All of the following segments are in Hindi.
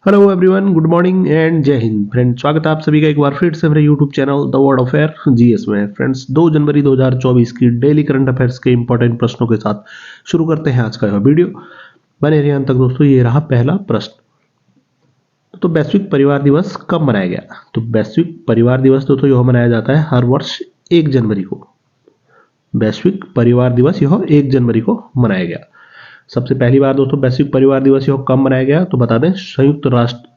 Hello everyone, good morning and जय हिंद फ्रेंड्स। स्वागत है आप सभी का एक बार फिर से मेरे YouTube channel the world affair GS में। फ्रेंड्स 2 जनवरी 2024 की डेली करंट अफेयर्स के इंपॉर्टेंट प्रश्नों के साथ शुरू करते हैं आज का यह वीडियो। बने रहिए अंत तक दोस्तों। ये रहा पहला प्रश्न। तो वैश्विक परिवार दिवस कब मनाया गया? तो वैश्विक परिवार दिवस दोस्तों यह मनाया जाता है हर वर्ष 1 जनवरी को। वैश्विक परिवार दिवस यह 1 जनवरी को मनाया गया। सबसे पहली बार दोस्तों वैश्विक परिवार दिवस यह कब मनाया गया? तो बता दें, संयुक्त राष्ट्र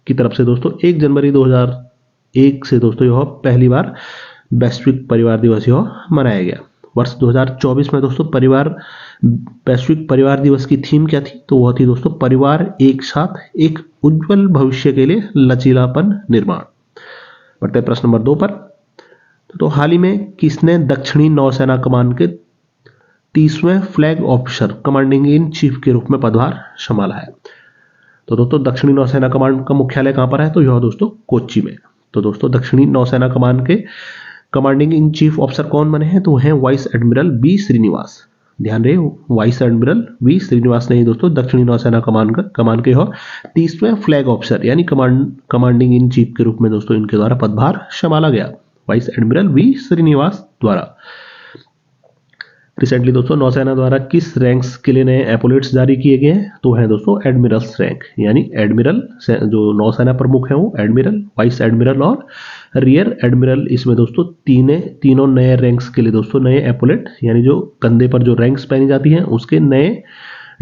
की तरफ से दोस्तों 1 जनवरी 2001 से दोस्तों यह पहली बार वैश्विक परिवार दिवस यह मनाया गया। वर्ष 2024 में दोस्तों वैश्विक परिवार दिवस की थीम क्या थी? तो वह थी दोस्तों परिवार एक साथ, एक उज्जवल भविष्य के लिए लचीलापन निर्माण। बढ़ते प्रश्न नंबर 2 पर। तो हाल ही में किसने दक्षिणी नौसेना कमान के 30वें flag officer commanding in chief के रूप में पदभार संभाला है? तो दोस्तों दक्षिणी नौसेना कमान का मुख्यालय कहां पर है? तो यह दोस्तों कोच्चि में। तो दोस्तों दक्षिणी नौसेना कमान के कमांडिंग इन चीफ ऑफिसर कौन बने हैं? तो वह हैं वाइस एडमिरल बी श्रीनिवास। ध्यान रहे, वाइस एडमिरल बी श्रीनिवास ने दोस्तों दक्षिणी नौसेना कमान के 30वें फ्लैग ऑफिसर यानी कमांडिंग इन चीफ के रूप में दोस्तों इनके द्वारा पदभार संभाला गया, वाइस एडमिरल बी श्रीनिवास द्वारा। रिसेंटली दोस्तों नौसेना द्वारा किस रैंक्स के लिए नए एपोलेट्स जारी किए गए हैं? तो है दोस्तों एडमिरल्स रैंक, यानी एडमिरल जो नौसेना प्रमुख है वो एडमिरल, वाइस एडमिरल और रियर एडमिरल। इसमें दोस्तों तीनों नए रैंक्स के लिए दोस्तों नए एपोलेट यानी जो कंधे पर जो रैंक्स पहनी जाती हैं उसके नए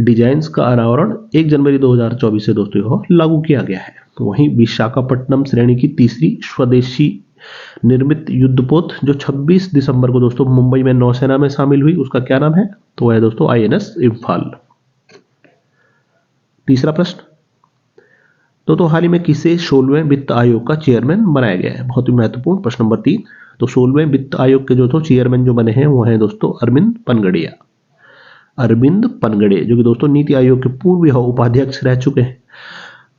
डिजाइन्स का अनावरण 1 जनवरी 2024 से दोस्तों यह लागू किया गया है। वहीं विशाखापट्टनम श्रेणी की तीसरी स्वदेशी निर्मित युद्धपोत जो 26 दिसंबर को दोस्तों मुंबई में नौसेना में शामिल हुई, उसका क्या नाम है? तो है दोस्तों आईएनएस इम्फाल। तीसरा प्रश्न। तो हाल ही में किसे 16वें वित्त आयोग का चेयरमैन बनाया गया है? बहुत ही महत्वपूर्ण प्रश्न नंबर 3। तो 16वें वित्त आयोग के जो तो चेयरमैन जो बने हैं वो है दोस्तों अरविंद पनगड़िया। अरविंद पनगड़े जो कि दोस्तों नीति आयोग के पूर्व उपाध्यक्ष रह चुके हैं,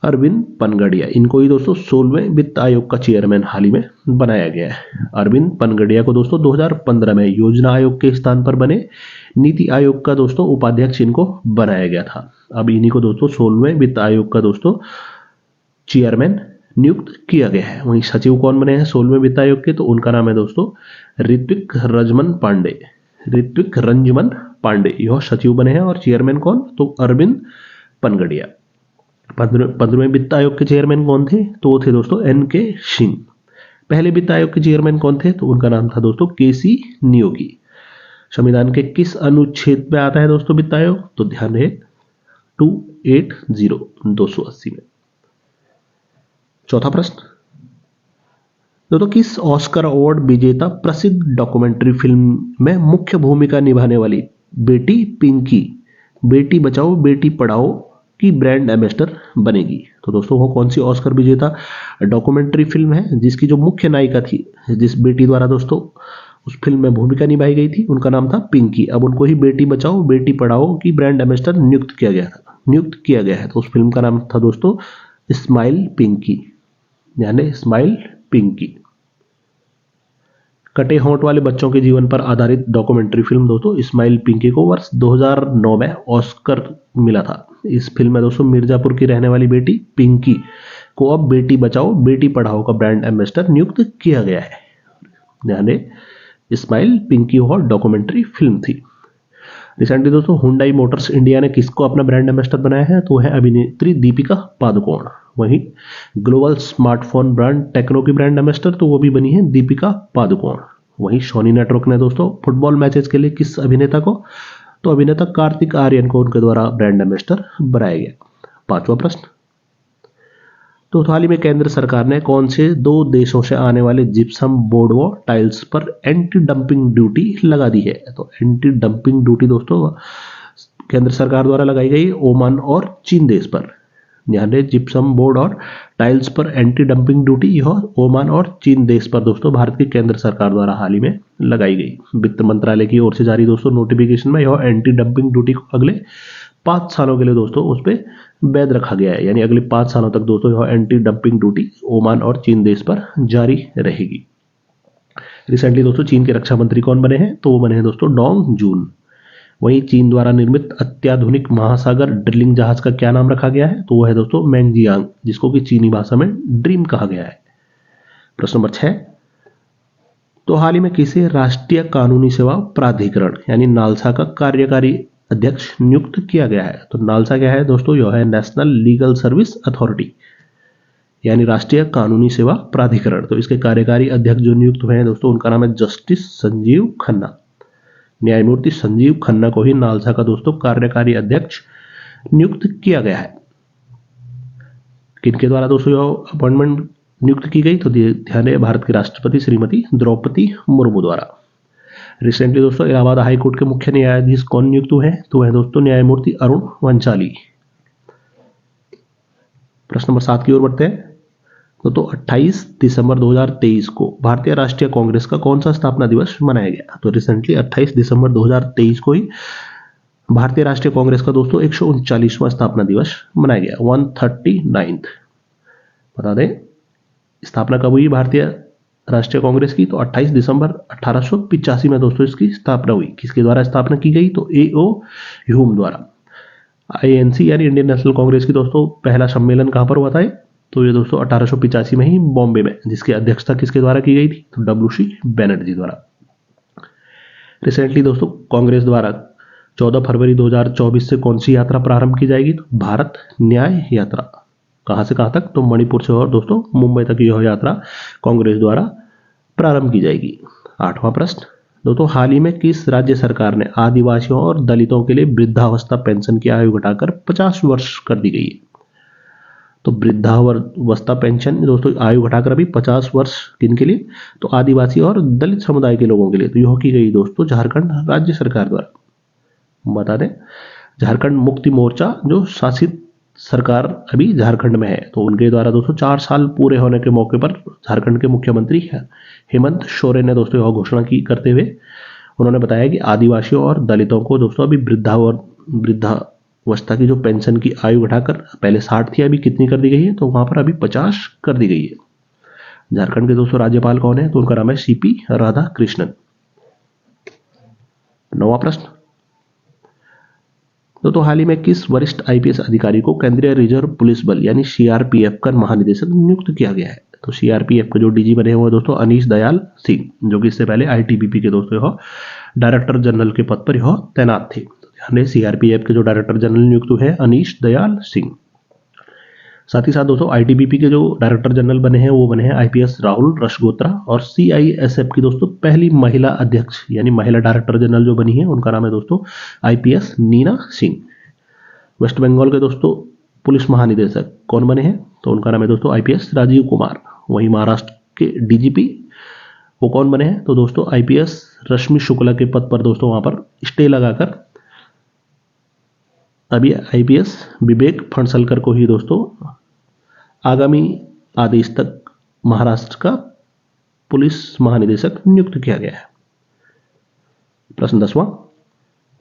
अरविंद पनगड़िया। इनको ही दोस्तों 16वें वित्त आयोग का चेयरमैन हाल ही में बनाया गया है। अरविंद पनगड़िया को दोस्तों 2015 में योजना आयोग के स्थान पर बने नीति आयोग का दोस्तों उपाध्यक्ष इनको बनाया गया था। अब इन्हीं को दोस्तों 16वें वित्त आयोग का दोस्तों चेयरमैन नियुक्त किया गया है। वहीं सचिव कौन बने हैं 16वें वित्त आयोग के? तो उनका नाम है दोस्तों ऋत्विक रंजमन पांडे। ऋत्विक रंजमन पांडे यह सचिव बने हैं। और चेयरमैन कौन? तो अरविंद पनगड़िया। 15वें वित्त आयोग के चेयरमैन कौन थे? तो वो थे दोस्तों एन.के. सिंह। पहले वित्त आयोग के चेयरमैन कौन थे? तो उनका नाम था दोस्तों के.सी. नियोगी। संविधान के किस अनुच्छेद में आता है दोस्तों वित्त आयोग? तो ध्यान रहे 280 280 में। चौथा प्रश्न। दोस्तों किस ऑस्कर अवार्ड विजेता प्रसिद्ध डॉक्यूमेंट्री फिल्म में मुख्य भूमिका निभाने वाली बेटी पिंकी बेटी बचाओ बेटी पढ़ाओ की ब्रांड एम्बेसडर बनेगी? तो दोस्तों वो कौन सी ऑस्कर विजेता डॉक्यूमेंट्री फिल्म है जिसकी जो मुख्य नायिका थी, जिस बेटी द्वारा दोस्तों उस फिल्म में भूमिका निभाई गई थी, उनका नाम था पिंकी। अब उनको ही बेटी बचाओ बेटी पढ़ाओ की ब्रांड एम्बेसडर नियुक्त किया गया है। तो उस फिल्म का नाम था दोस्तों स्माइल पिंकी, यानी स्माइल पिंकी। कटे होंठ वाले बच्चों के जीवन पर आधारित डॉक्यूमेंट्री फिल्म दोस्तों स्माइल पिंकी को वर्ष 2009 में ऑस्कर मिला था। इस फिल्म में दोस्तों मिर्जापुर की रहने वाली बेटी पिंकी को अब बेटी बचाओ बेटी पढ़ाओ का ब्रांड एम्बेसडर नियुक्त किया गया है। यानी स्माइल पिंकी और डॉक्यूमेंट्री फिल्म थी। रिसेंटली दोस्तों हुंडई मोटर्स इंडिया ने किसको अपना ब्रांड एम्बेसडर बनाया है? तो है अभिनेत्री दीपिका पादुकोण। वहीं ग्लोबल स्मार्टफोन ब्रांड टेक्नो की ब्रांड एम्बेसडर तो वो भी बनी है दीपिका पादुकोण। वहीं सोनी नेटवर्क ने दोस्तों फुटबॉल मैचेस के लिए किस अभिनेता को? तो अभिनेता कार्तिक आर्यन को उनके द्वारा ब्रांड एम्बेसडर बनाया गया। पांचवा प्रश्न। तो हाल ही में केंद्र सरकार ने कौन से 2 देशों से आने वाले जिप्सम बोर्ड व टाइल्स पर एंटी डंपिंग ड्यूटी लगा दी है? तो एंटी डंपिंग ड्यूटी दोस्तों केंद्र सरकार द्वारा लगाई गई ओमान और चीन देश पर। ध्यान रहे जिप्सम बोर्ड और टाइल्स पर एंटी डंपिंग ड्यूटी यह ओमान और चीन देश पर दोस्तों भारत की केंद्र सरकार द्वारा हाल ही में लगाई गई। वित्त मंत्रालय की ओर से जारी दोस्तों नोटिफिकेशन में यह एंटी डंपिंग ड्यूटी को अगले 5 सालों के लिए दोस्तों उस पर वैध रखा गया है। यानी अगले 5 सालों तक दोस्तों यह एंटी डंपिंग ड्यूटी ओमान और चीन देश पर जारी रहेगी। रिसेंटली दोस्तों चीन के रक्षा मंत्री कौन बने हैं? तो वो बने हैं दोस्तों डोंग जून। वहीं चीन द्वारा निर्मित अत्याधुनिक महासागर ड्रिलिंग जहाज का क्या नाम रखा गया है? तो वो है दोस्तों मैंगजियांग, जिसको कि चीनी भाषा में ड्रीम कहा गया है। प्रश्न नंबर 6, तो हाल ही में किसे राष्ट्रीय कानूनी सेवा प्राधिकरण यानी नालसा का कार्यकारी अध्यक्ष नियुक्त किया गया है? तो नालसा क्या है दोस्तों? यह है नेशनल लीगल सर्विस अथॉरिटी यानी राष्ट्रीय कानूनी सेवा प्राधिकरण। तो इसके कार्यकारी अध्यक्ष जो नियुक्त हुए हैं दोस्तों, उनका नाम है जस्टिस संजीव खन्ना। न्यायमूर्ति संजीव खन्ना को ही नालसा का दोस्तों कार्यकारी अध्यक्ष नियुक्त किया गया है। किनके द्वारा दोस्तों यह अपॉइंटमेंट नियुक्त की गई? तो ध्यान है भारत के राष्ट्रपति श्रीमती द्रौपदी मुर्मू द्वारा। रिसेंटली दोस्तों इलाहाबाद हाई कोर्ट के मुख्य न्यायाधीश कौन नियुक्त हुए हैं? तो वह दोस्तों न्यायमूर्ति अरुण वंशाली। प्रश्न नंबर 7 की ओर बढ़ते हैं। तो 28 दिसंबर 2023 को भारतीय राष्ट्रीय कांग्रेस का कौन सा स्थापना दिवस मनाया गया? तो रिसेंटली 28 दिसंबर 2023 को ही भारतीय राष्ट्रीय कांग्रेस का दोस्तों 139वां स्थापना दिवस मनाया गया, 139th। बता दें स्थापना कब हुई भारतीय राष्ट्रीय कांग्रेस की? तो 28 दिसंबर 1885 में दोस्तों इसकी स्थापना हुई। किसके द्वारा स्थापना की गई? तो A.O. ह्यूम द्वारा। INC यानी इंडियन नेशनल कांग्रेस की दोस्तों पहला सम्मेलन कहां पर हुआ था? तो ये दोस्तों 1885 में ही बॉम्बे में, जिसकी अध्यक्षता किसके द्वारा की गई थी? तो W.C. बैनर्जी द्वारा। रिसेंटली दोस्तों कांग्रेस द्वारा 14 फरवरी 2024 से कौन सी यात्रा प्रारंभ की जाएगी? तो भारत न्याय यात्रा। कहां से कहां तक? तो मणिपुर से और दोस्तों मुंबई तक यह यात्रा कांग्रेस द्वारा प्रारंभ की जाएगी। 8वां प्रश्न, दोस्तों हाल ही में किस राज्य सरकार ने आदिवासियों और दलितों के लिए वृद्धावस्था पेंशन की आयु घटाकर 50 वर्ष कर दी गई है? तो वृद्धावस्था पेंशन दोस्तों आयु घटाकर अभी 50 वर्ष किन के लिए? तो आदिवासी और दलित समुदाय के लोगों के लिए। तो यह की गई दोस्तों झारखंड राज्य सरकार द्वारा। बता दें झारखंड मुक्ति मोर्चा जो शासित सरकार अभी झारखंड में है, तो उनके द्वारा दोस्तों 4 साल पूरे होने के मौके पर झारखंड के मुख्यमंत्री हेमंत सोरेन ने दोस्तों यह घोषणा की करते हुए उन्होंने बताया कि आदिवासियों और दलितों को दोस्तों अभी वृद्धावस्था की जो पेंशन की आयु घटाकर पहले 60 थी, अभी कितनी कर दी गई है? तो वहां पर अभी 50 कर दी गई है। झारखंड के दोस्तों राज्यपाल कौन है? तो उनका नाम है CP राधाकृष्णन। 9वां प्रश्न, तो हाल ही में किस वरिष्ठ IPS अधिकारी को केंद्रीय रिजर्व पुलिस बल यानी CRPF का महानिदेशक नियुक्त किया गया है? तो CRPF के जो DG बने हुए दोस्तों अनीश दयाल सिंह, जो कि इससे पहले ITBP के दोस्तों यह डायरेक्टर जनरल के पद पर यह तैनात थे। ध्यान दें CRPF के जो डायरेक्टर जनरल नियुक्त हुए हैं अनीश दयाल सिंह। साथ ही साथ दोस्तों ITBP के जो डायरेक्टर जनरल बने हैं वो बने हैं IPS राहुल रसगोत्रा, और CISF की दोस्तों पहली महिला अध्यक्ष यानी महिला डायरेक्टर जनरल जो बनी है उनका नाम है दोस्तों IPS नीना सिंह। वेस्ट बंगाल के दोस्तों पुलिस महानिदेशक कौन बने हैं? तो उनका नाम है दोस्तों IPS राजीव कुमार। वहीं महाराष्ट्र के DGP वो कौन बने हैं? तो दोस्तों IPS रश्मि शुक्ला के पद पर दोस्तों वहां पर स्टे लगाकर अभी IPS विवेक फणसलकर को ही दोस्तों आगामी आदेश तक महाराष्ट्र का पुलिस महानिदेशक नियुक्त किया गया है। प्रश्न 10वां,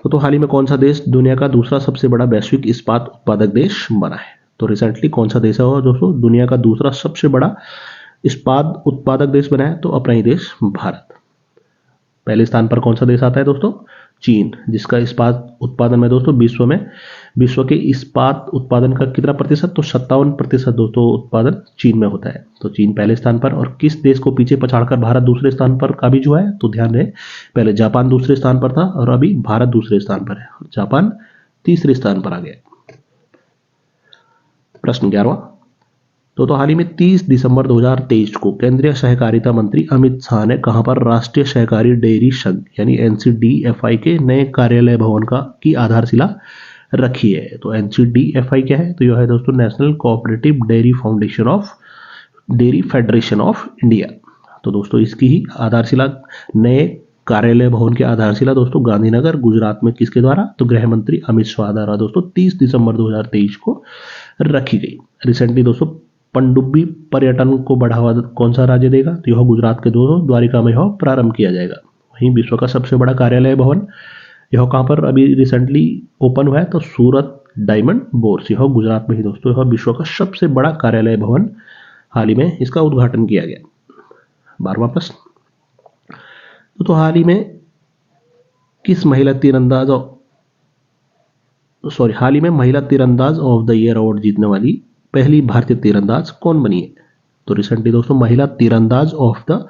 तो हाल ही में कौन सा देश दुनिया का दूसरा सबसे बड़ा वैश्विक इस्पात उत्पादक देश बना है? तो रिसेंटली कौन सा देश है और दोस्तों दुनिया का दूसरा सबसे बड़ा इस्पात उत्पादक देश बना है? तो अपना ही देश भारत। पहले स्थान पर कौन सा देश आता है दोस्तों? चीन, जिसका इस्पात उत्पादन में दोस्तों विश्व के इस्पात उत्पादन का कितना प्रतिशत? तो 57% दोस्तों उत्पादन चीन में होता है। तो चीन पहले स्थान पर। और किस देश को पीछे पछाड़कर भारत दूसरे स्थान पर काबिज हुआ है? तो ध्यान रहे पहले जापान दूसरे स्थान पर था और अभी भारत दूसरे स्थान पर है, जापान तीसरे स्थान पर आ गया। प्रश्न 11वां, तो हाल ही में 30 दिसंबर 2023 को केंद्रीय सहकारिता मंत्री अमित शाह ने कहां पर राष्ट्रीय सहकारी डेयरी संघ यानी NCDFI के नए कार्यालय भवन की आधारशिला रखी है? तो NCDFI क्या है? तो यह है दोस्तों national cooperative dairy federation of India. तो दोस्तों इसकी ही आधारशिला नए कार्यालय भवन की आधारशिला दोस्तों गांधीनगर गुजरात में किसके द्वारा? तो गृह मंत्री अमित शाह द्वारा दोस्तों 30 दिसंबर 2023 को रखी गई। रिसेंटली दोस्तों पनडुब्बी पर्यटन को बढ़ावा कौन सा राज्य देगा? तो यह गुजरात के दोस्तों द्वारिका में यह प्रारंभ किया जाएगा। वहीं विश्व का सबसे बड़ा कार्यालय भवन यह कहां पर अभी रिसेंटली ओपन हुआ है? तो सूरत डायमंड बोर्स, यह गुजरात में ही दोस्तों यह विश्व का सबसे बड़ा कार्यालय भवन हाल ही में इसका उद्घाटन किया गया। 12वां प्रश्न, तो हाल ही में किस महिला तीरंदाज हाल ही में महिला तीरंदाज ऑफ द ईयर अवार्ड जीतने वाली पहली भारतीय तीरंदाज कौन बनी है? तो रिसेंटली दोस्तों महिला तीरंदाज ऑफ द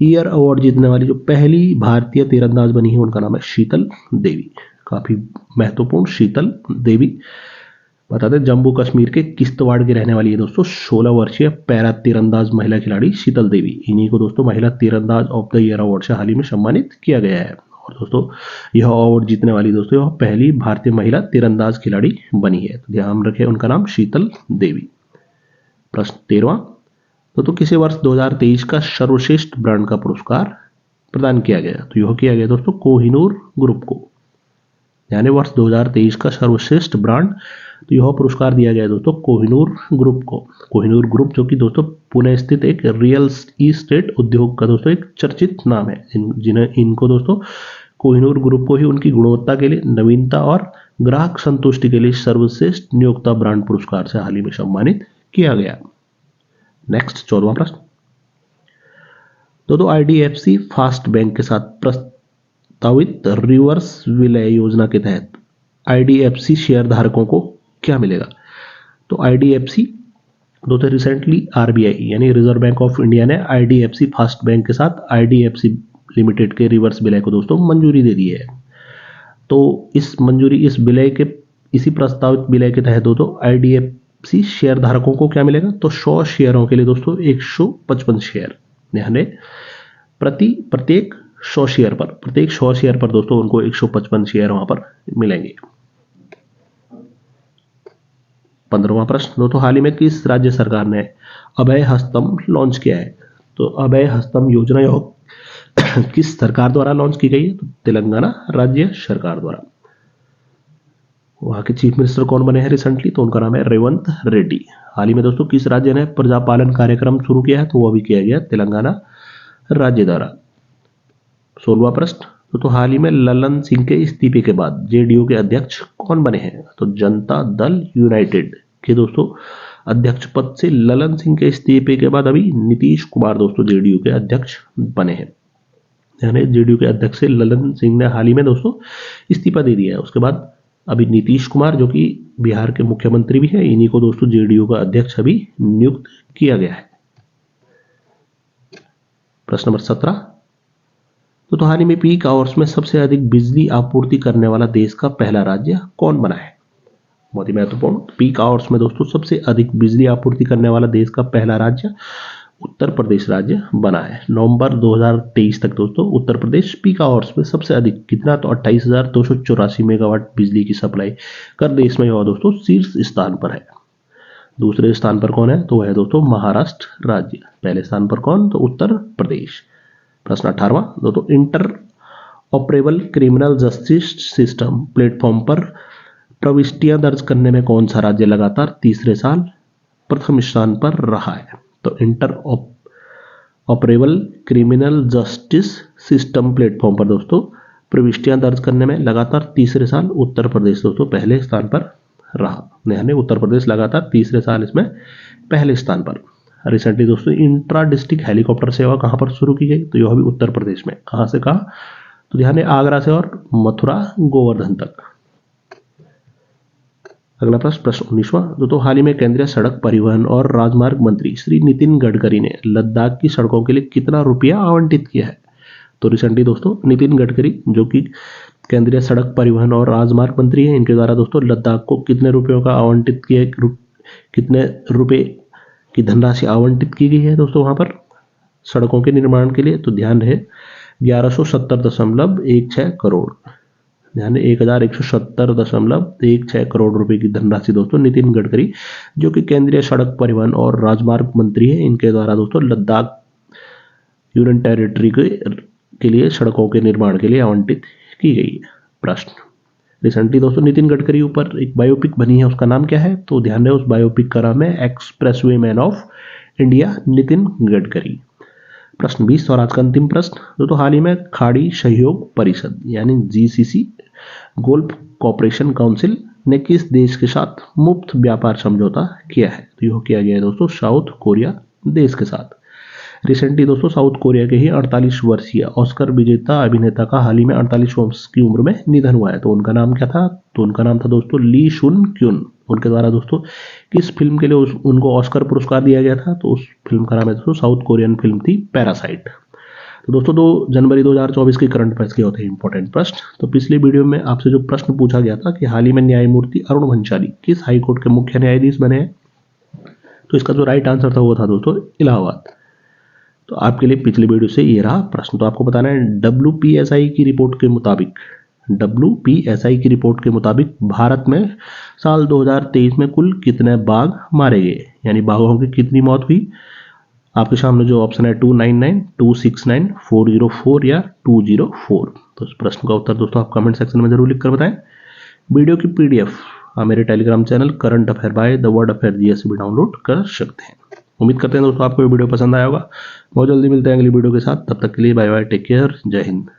ईयर अवार्ड जीतने वाली जो पहली भारतीय तीरंदाज बनी है उनका नाम है शीतल देवी। काफी महत्वपूर्ण शीतल देवी। बता दें जम्मू कश्मीर के किश्तवाड़ की रहने वाली है दोस्तों 16 वर्षीय पैरा तीरंदाज महिला खिलाड़ी शीतल देवी। इन्हीं को दोस्तों महिला तीरंदाज ऑफ द ईयर अवार्ड से हाल ही में सम्मानित किया गया है। और दोस्तों यह अवार्ड जीतने वाली दोस्तों यह पहली भारतीय महिला तीरंदाज खिलाड़ी बनी है। तो ध्यान रखें उनका नाम शीतल देवी। प्रश्न 13वां, तो किसे वर्ष 2023 का सर्वश्रेष्ठ ब्रांड का पुरस्कार प्रदान किया गया? तो यह किया गया दोस्तों कोहिनूर ग्रुप को। यानी वर्ष 2023 का सर्वश्रेष्ठ ब्रांड, तो यह पुरस्कार दिया गया दोस्तों कोहिनूर ग्रुप को। कोहिनूर ग्रुप जो कि दोस्तों पुणे स्थित एक रियल इस्टेट उद्योग का दोस्तों एक चर्चित नाम है। इनको दोस्तों कोहिनूर ग्रुप को ही उनकी गुणवत्ता के लिए, नवीनता और ग्राहक संतुष्टि के लिए सर्वश्रेष्ठ नियोक्ता ब्रांड पुरस्कार से हाल ही में सम्मानित किया गया। नेक्स्ट 14वां प्रश्न, तो IDFC फास्ट बैंक के साथ प्रस्तावित रिवर्स विलय योजना के तहत IDFC शेयर धारकों को क्या मिलेगा? तो IDFC दोस्तों रिसेंटली RBI यानी रिजर्व बैंक ऑफ इंडिया ने IDFC फास्ट बैंक के साथ IDFC लिमिटेड के रिवर्स विलय को दोस्तों मंजूरी दे दी है। तो इस विलय के इसी प्रस्तावित विलय के तहत दोस्तों IDFC शेयर धारकों को क्या मिलेगा? तो 100 शेयरों के लिए दोस्तों 155 शेयर, यानी प्रत्येक 100 शेयर पर दोस्तों उनको 155 शेयर वहां पर मिलेंगे। 15वां प्रश्न, दोस्तों हाल ही में किस राज्य सरकार ने अभय हस्तम लॉन्च किया है? तो अभय हस्तम योजना किस सरकार द्वारा लॉन्च की गई है? तो तेलंगाना राज्य सरकार द्वारा। वहां के चीफ मिनिस्टर कौन बने हैं रिसेंटली? तो उनका नाम है रेवंत रेड्डी। हाल ही में दोस्तों किस राज्य ने प्रजापालन कार्यक्रम शुरू किया है? तो वह भी किया गया तेलंगाना राज्य द्वारा। 16वां प्रश्न, तो हाल ही में ललन सिंह के इस्तीफे के बाद JDU के अध्यक्ष कौन बने हैं? तो जनता दल यूनाइटेड के दोस्तों अध्यक्ष पद से ललन सिंह के इस्तीफे के बाद अभी नीतीश कुमार दोस्तों JDU के अध्यक्ष बने हैं। यानी JDU के अध्यक्ष से ललन सिंह ने हाल ही में दोस्तों इस्तीफा दे दिया है। उसके बाद अभी नीतीश कुमार जो कि बिहार के मुख्यमंत्री भी है, इन्हीं को दोस्तों JDU का अध्यक्ष अभी नियुक्त किया गया है। प्रश्न नंबर 17, तो हाल ही में पीक आवर्स में सबसे अधिक बिजली आपूर्ति करने वाला देश का पहला राज्य कौन बना है? बहुत ही महत्वपूर्ण, पीक आवर्स में दोस्तों सबसे अधिक बिजली आपूर्ति करने वाला देश का पहला राज्य उत्तर प्रदेश राज्य बना है। नवंबर 2023 तक दोस्तों उत्तर प्रदेश पीक आवर्स में सबसे अधिक कितना? तो 28,284 मेगावाट बिजली की सप्लाई कर देश में यह दोस्तों शीर्ष स्थान पर है। दूसरे स्थान पर कौन है? तो वह है दोस्तों महाराष्ट्र राज्य। पहले स्थान पर कौन? तो उत्तर प्रदेश। प्रश्न 18वां, दोस्तों inter operable criminal justice system platform पर प्रविष्टियां दर्ज करने में कौन सा राज्य लगातार तीसरे साल प्रथम स्थान पर रहा है? तो inter operable criminal justice system platform पर दोस्तों प्रविष्टियां दर्ज करने में लगातार तीसरे साल उत्तर प्रदेश दोस्तों पहले स्थान पर रहा। यानी उत्तर प्रदेश लगातार तीसरे साल इसमें पहले स्थान पर। रिसेंटली दोस्तों इंट्रा डिस्ट्रिक्ट हेलीकॉप्टर सेवा कहां पर शुरू की गई? तो यह भी उत्तर प्रदेश में। कहां से कहां? तो ध्यान है आगरा से और मथुरा गोवर्धन तक। अगला प्रश्न 19वां, तो हाल ही में केंद्रीय सड़क परिवहन और राजमार्ग मंत्री श्री नितिन गडकरी ने लद्दाख की सड़कों के लिए कितना रुपया आवंटित किया है? तो रिसेंटली दोस्तों नितिन गडकरी जो कि केंद्रीय सड़क परिवहन और राजमार्ग मंत्री है, इनके द्वारा दोस्तों लद्दाख को कितने रुपयों का आवंटित किया, कितने रुपए की धनराशि आवंटित की गई है दोस्तों वहां पर सड़कों के निर्माण के लिए? तो ध्यान रहे 1170.16 करोड़, यानी 1170.16 करोड़ रुपए की धनराशि दोस्तों नितिन गडकरी जो कि केंद्रीय सड़क परिवहन और राजमार्ग मंत्री है, इनके द्वारा दोस्तों लद्दाख यूनियन टेरिटरी के लिए सड़कों के निर्माण के लिए आवंटित की गई है। प्रश्न, रिसेंटली दोस्तों नितिन गडकरी ऊपर एक बायोपिक बनी है, उसका नाम क्या है? तो ध्यान रहे उस बायोपिक का नाम है expressway man of India Nitin Gadkari. प्रश्न 20 और आज का अंतिम प्रश्न, तो हाल ही में खाड़ी सहयोग परिषद यानी GCC गोल्फ कॉपरेशन काउंसिल ने किस देश के साथ मुफ्त व्यापार समझौता किया है? तो यह किया गया है दोस्तों साउथ कोरिया देश के साथ। रिसेंटली दोस्तों साउथ कोरिया के ही 48 वर्षीय ऑस्कर विजेता अभिनेता का हाल ही में 48 वर्ष की उम्र में निधन हुआ है। तो उनका नाम क्या था? तो उनका नाम था दोस्तों ली शुन क्युन। उनके द्वारा दोस्तों किस फिल्म के लिए उनको ऑस्कर पुरस्कार दिया गया था? तो उस फिल्म का नाम है दोस्तों, साउथ कोरियन फिल्म थी पैरासाइट। तो दोस्तों 2 जनवरी 2024 के करंट अफेयर्स के होते हैं इंपॉर्टेंट प्रश्न। तो पिछले वीडियो में आपसे जो प्रश्न पूछा गया था कि हाल ही में न्यायमूर्ति अरुण भंसाली किस हाईकोर्ट के मुख्य न्यायाधीश बने हैं, तो इसका जो राइट आंसर था वो था दोस्तों इलाहाबाद। तो आपके लिए पिछले वीडियो से ये रहा प्रश्न। तो आपको बताना है WPSI की रिपोर्ट के मुताबिक भारत में साल 2023 में कुल कितने बाघ मारे गए, यानी बाघों की कितनी मौत हुई। आपके सामने जो ऑप्शन है 299, 269, 404 या 204। तो इस प्रश्न का उत्तर दोस्तों आप कमेंट सेक्शन में जरूर लिखकर बताएं। वीडियो की PDF आप मेरे Telegram channel current affair by the world affair GS भी डाउनलोड कर सकते हैं। उम्मीद करते हैं दोस्तों आपको ये वीडियो पसंद आया होगा। बहुत जल्दी मिलते हैं अगली वीडियो के साथ, तब तक के लिए बाय बाय, टेक केयर, जय हिंद।